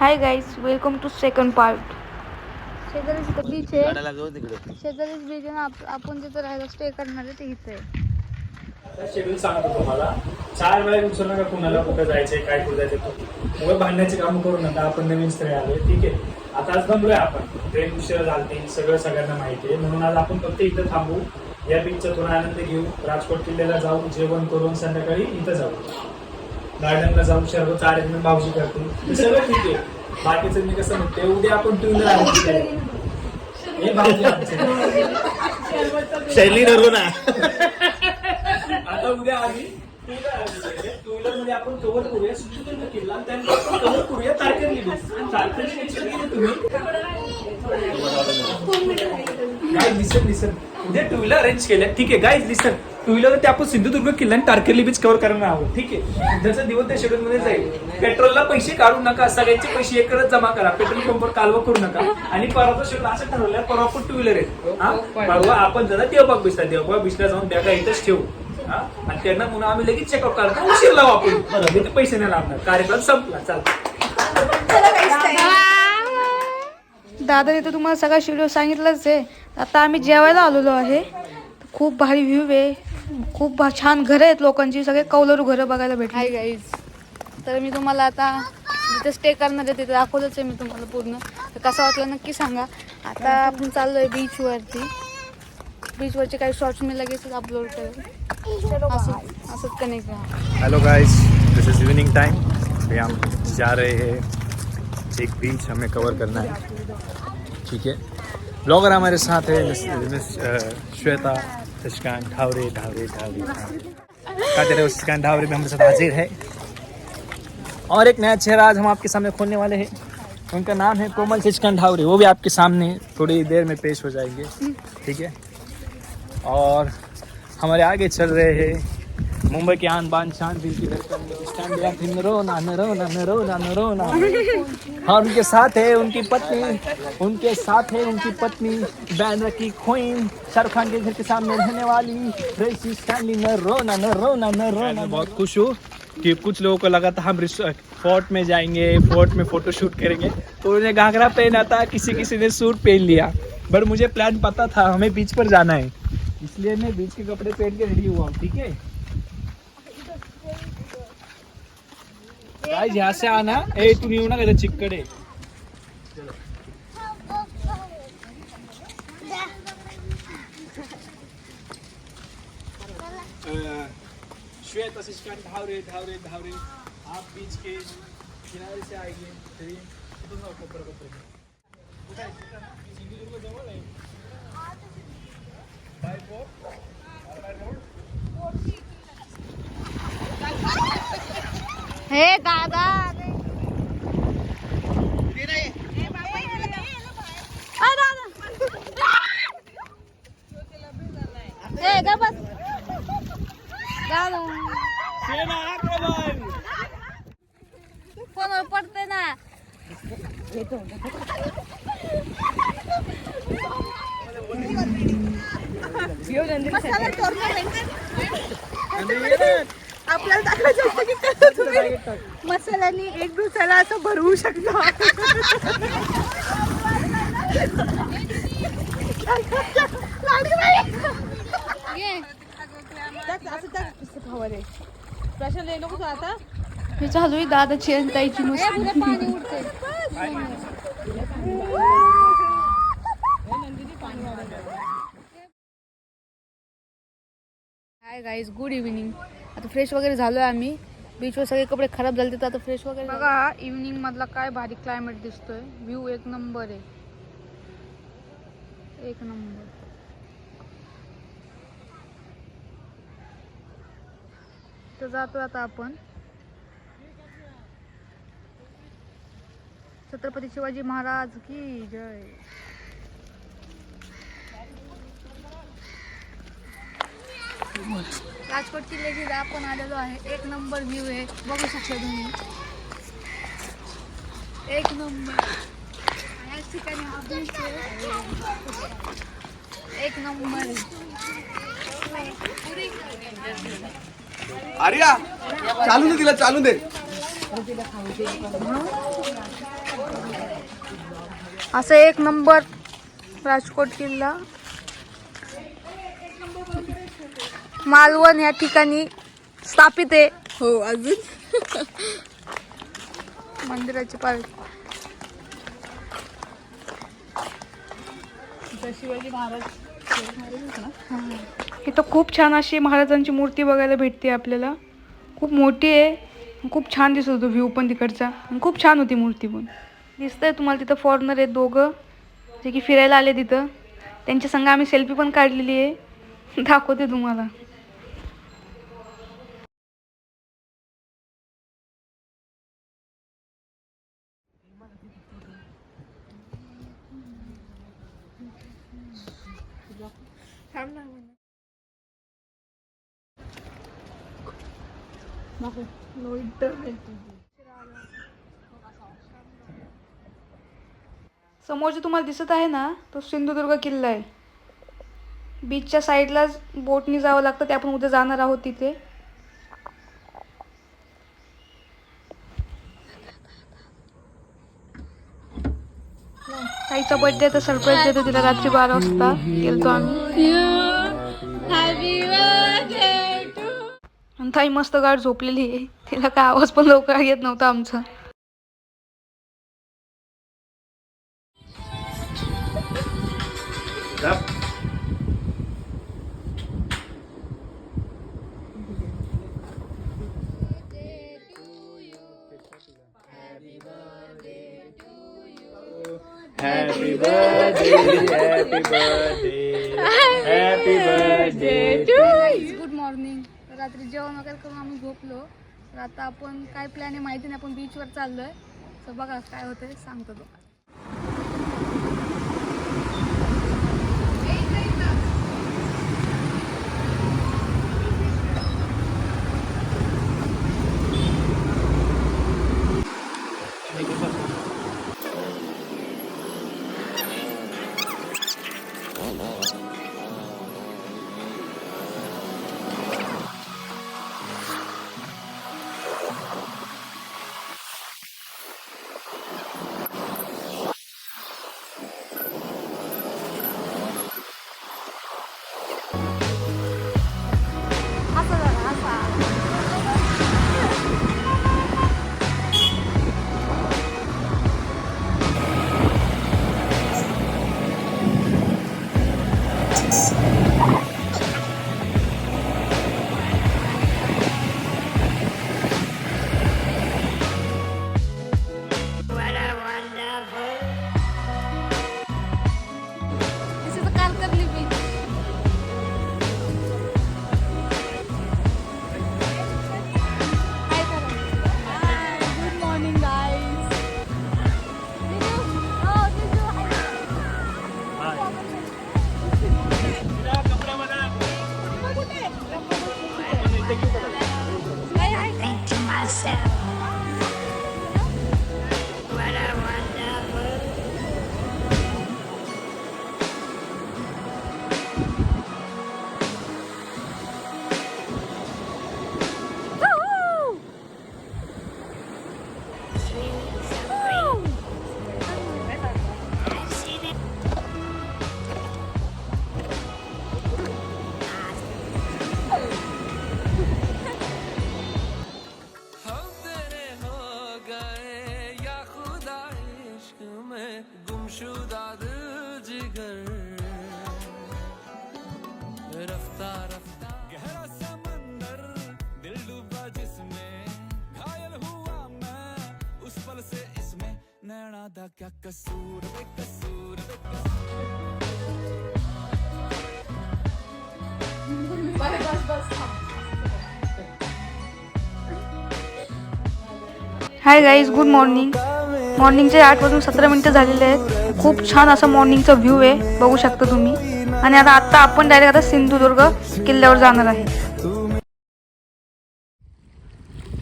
High guys, welcome to second part. शेजारीच beach आहे. शेजारीच बीच आहे ना. आपण जिथं राहायला स्टे करणार आहे ते इथे आहे. शेड्यूल सांगतो तुम्हाला 4 वेळा विचारू नका कुणाला कुठं जायचंय काय कुठं जायचं. उभं भांडण्याचे काम करू नका. आपण नवीन स्त्री आलोय, ठीक आहे. आता आज जमलोय आपण. ट्रेन उशिरा झालती, सगळं सगळ्यांना माहिती आहे. म्हणून आज आपण फक्त इथं थांबू, या बीचचा थोडा आनंद घेऊ, राजकोट किल्ल्याला जाऊ, जेवण करून संध्याकाळी इथं जाऊ, गार्डनला जाऊ, सर्व कार्यक्रम भाऊजी करतील, सगळं ठीक आहे. बाकीचं मी कसं म्हणते, उद्या आपण टूरला आलो शैली ठरवू ना. आता उद्या आम्ही टू व्हीलर मध्ये आपण कव्हर करूया सिंधुदुर्ग किल्ला, त्यानंतर आपण कव्हर करूया तारकर्ली बीच. तारकर्ली टेन्शन घेऊ तुम्ही. गाईज लिसन, उद्या टू व्हीलर अरेंज केल्या, ठीक आहे. गाईज लिसन, टू व्हीलर ते आपण सिंधुदुर्ग किल्ला आणि तारकर्ली बीच कव्हर करणार आहोत, ठीक आहे. उद्याचा दिवस त्या शेड्यूल मध्ये जाईल. पेट्रोलला पैसे काढू नका, सगळ्यांचे पैसे एकच जमा करा. पेट्रोल पंपवर कालवा करू नका. आणि परवाचा शेड्यूल असं ठरवलं, परवा आपण टू व्हीलर आहे. हा, परवा आपण जरा देवबाग बीचला जाऊन बॅगा इथंच ठेवू. आणि त्यांना म्हणून आम्ही लगेच चेकआउट करतो, उशीर लावू आपण, ते पैसे नाही लागणार. कार्यक्रम संपला. दादा तिथे तुम्हाला सगळा शेड्यूल सांगितलंच आहे. आता आम्ही जेवायला आलेलो आहे. खूप भारी व्ह्यू आहे. खूप छान घरं आहेत लोकांची, सगळे कौलारू घरं बघायला भेटली. हाय गाईज, तर मी तुम्हाला आता जिथे स्टे करणार आहे तिथे दाखवलंच आहे मी तुम्हाला पूर्ण. तर कसं वाटलं नक्की सांगा. आता आपण चाललो आहे बीचवरती. बीचवरचे काही शॉर्ट्स मी लगेच अपलोड करेल. असंच कनेक्ट रहा. Hello guys, this is evening time. हम जा रहे हैं, एक बीच हमें कवर करना है, ठीक है. ब्लॉगर हमारे साथ है मिस श्वेता शशिकांत ढावरे शशिकांत ढावरे भी हमारे साथ हाजिर है. और एक नया चेहरा आज हम आपके सामने खोलने वाले हैं. उनका नाम है कोमल शशिकांत ढावरे. वो भी आपके सामने थोड़ी देर में पेश हो जाएंगे, ठीक है. और हमारे आगे चल रहे हैं मुंबई के आन बान शान दिल की धड़कन रोना न रोना न रोना न रोना. और उनके साथ है उनकी पत्नी बैन रखी क्वीन, शाहरुख खान के घर के सामने रहने वाली रेसी स्टैनली. न रोना न रोना न रोना. मैं बहुत खुश हूँ कि कुछ लोगों को लगा था हम फोर्ट में जाएंगे, फोर्ट में फोटो शूट करेंगे, तो उन्हें घाघरा पहना था, किसी ने सूट पहन लिया. बट मुझे प्लान पता था हमें बीच पर जाना है, इसलिए मैं बीच के कपड़े पहन के रेडी हुआ हूँ, ठीक है. गाइस यहाँ से आना. ए तू नहीं होना, इधर चिक्कड़ है. श्वेता शशिकांत ढावरे. आप बीच के किनारे से आएंगे. सिंधुदुर्ग जवळ आहे. हे दादा, फोनवर पडते ना. आपल्याला दाखवायचं असतं की कसं तुम्ही मसाल्याने एक दिवसाला असं भरवू शकता. हे चालू आहे दादाची आणि ताईची मस्ती. Hi guys, good evening. आता फ्रेश वगैरे झालोय आम्ही. बीचवर सगळे कपडे खराब झाले तर आता फ्रेश वगैरे. बघा इव्हिनिंग मधला काय भारी क्लायमेट दिसतोय. व्ह्यू एक नंबर आहे, एक नंबर. तर जातोय आता आपण. छत्रपती शिवाजी महाराज की जय. राजकोट किल्ल्याची आपण आलेलो आहे. एक नंबर व्ह्यू आहे, बघू शकता तुम्ही. एक नंबर. याच ठिकाणी हा बीच आहे. एक नंबर. आर्या चालू दे, तिला चालू दे. असं एक नंबर राजकोट किल्ला. मालवण या ठिकाणी स्थापित आहे. हो अजून मंदिराची पालखी. शिवाजी महाराज इथं खूप छान अशी महाराजांची मूर्ती बघायला भेटते आपल्याला. खूप मोठी आहे, खूप छान दिसत होतो व्ह्यू पण तिकडचा, आणि खूप छान होती मूर्ती पण. दिसतंय तुम्हाला तिथं फॉरेनर आहेत दोघं, जे की फिरायला आले तिथं. त्यांच्या संग आम्ही सेल्फी पण काढलेली आहे, दाखवते तुम्हाला. समोर जे तुम्हाला दिसत आहे ना, तो सिंधुदुर्ग किल्ला आहे. बीचच्या साईडलाच बोटनी जावं लागतं, ते आपण उद्या जाणार आहोत तिथे. ताईचा बर्थडे तर सरप्राईज देतो तिला. रात्री 12 वाजता गेलतो आम्ही. आणि ताई मस्त गाठ झोपलेली आहे, तिला काय आवाज पण लवकर येत नव्हता आमचा. Happy birthday, happy birthday, happy birthday to you. Good morning. रात्री जेवण वगैरे करून आम्ही झोपलो. तर आता आपण काय प्लॅन आहे माहिती नाही, आपण बीचवर चाललोय. तर बघा काय होतंय सांगतो तो. क्या कसूर बेकसूर हाय गाईज, गुड मॉर्निंग. मॉर्निंगचे 8:17 झालेले आहेत. खूप छान असा मॉर्निंगचा व्ह्यू आहे, बघू शकता तुम्ही. आणि आता आपण डायरेक्ट आता सिंधुदुर्ग किल्ल्यावर जाणार आहे.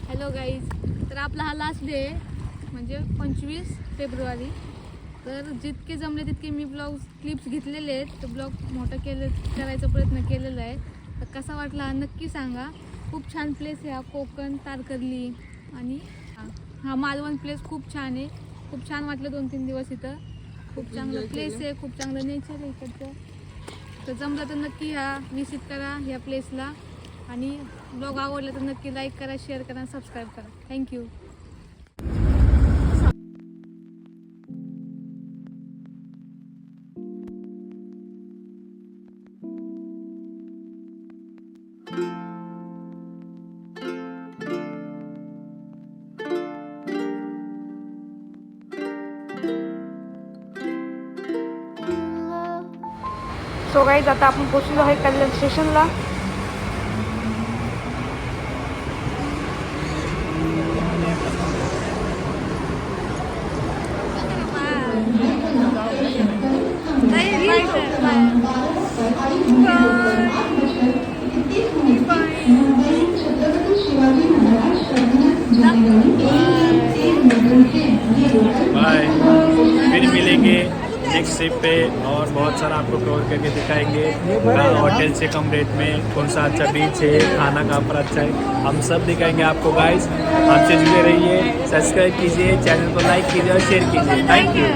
हॅलो गाईज, तर आपला हा लास्ट डे आहे, म्हणजे 25 फेब्रुवारी. तर जितके जमले तितके मी ब्लॉग क्लिप्स घेतलेले आहेत. तर ब्लॉग मोठा करायचा प्रयत्न केलेला आहे. तर कसा वाटला हा नक्की सांगा. खूप छान प्लेस आहे हा, कोकण, तारकर्ली आणि हा मालवण प्लेस खूप छान आहे. खूप छान वाटलं 2-3 दिवस इथं. खूप चांगलं प्लेस आहे, खूप चांगलं नेचर आहे इकडचं. तर जमलं तर नक्की विजिट करा ह्या प्लेसला. आणि ब्लॉग आवडला तर नक्की लाईक करा, शेअर करा, सबस्क्राईब करा. थँक्यू. सो गाईज आता आपण पोहोचलो आहे कल्याण स्टेशनला. बाय, फिर मिलेंगे नेक्स्ट ट्रिप पे और बहुत सारा आपको कवर करके दिखाएंगे. होटल से कम रेट में कौन सा अच्छा बीच है, खाना कहाँ पर अच्छा है, हम सब दिखाएंगे आपको गाइस. हमसे जुड़े रहिए, सब्सक्राइब कीजिए, चैनल को लाइक कीजिए और शेयर कीजिए. Thank you.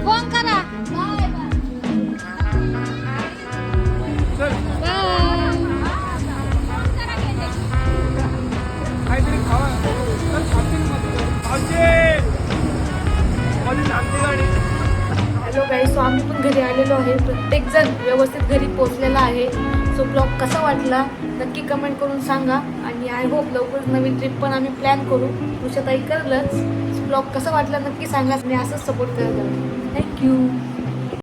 फोन करा. हॅलो गाईस, सो आम्ही पण घरी आलेलो आहे. प्रत्येकजण व्यवस्थित घरी पोहोचलेला आहे. सो ब्लॉग कसा वाटला नक्की कमेंट करून सांगा. आणि आय होप लवकरच नवीन ट्रिप पण आम्ही प्लॅन करू. उषाताई करलंच. ब्लॉग कसा वाटला नक्की सांगा आणि असंच सपोर्ट करत जा. थँक्यू.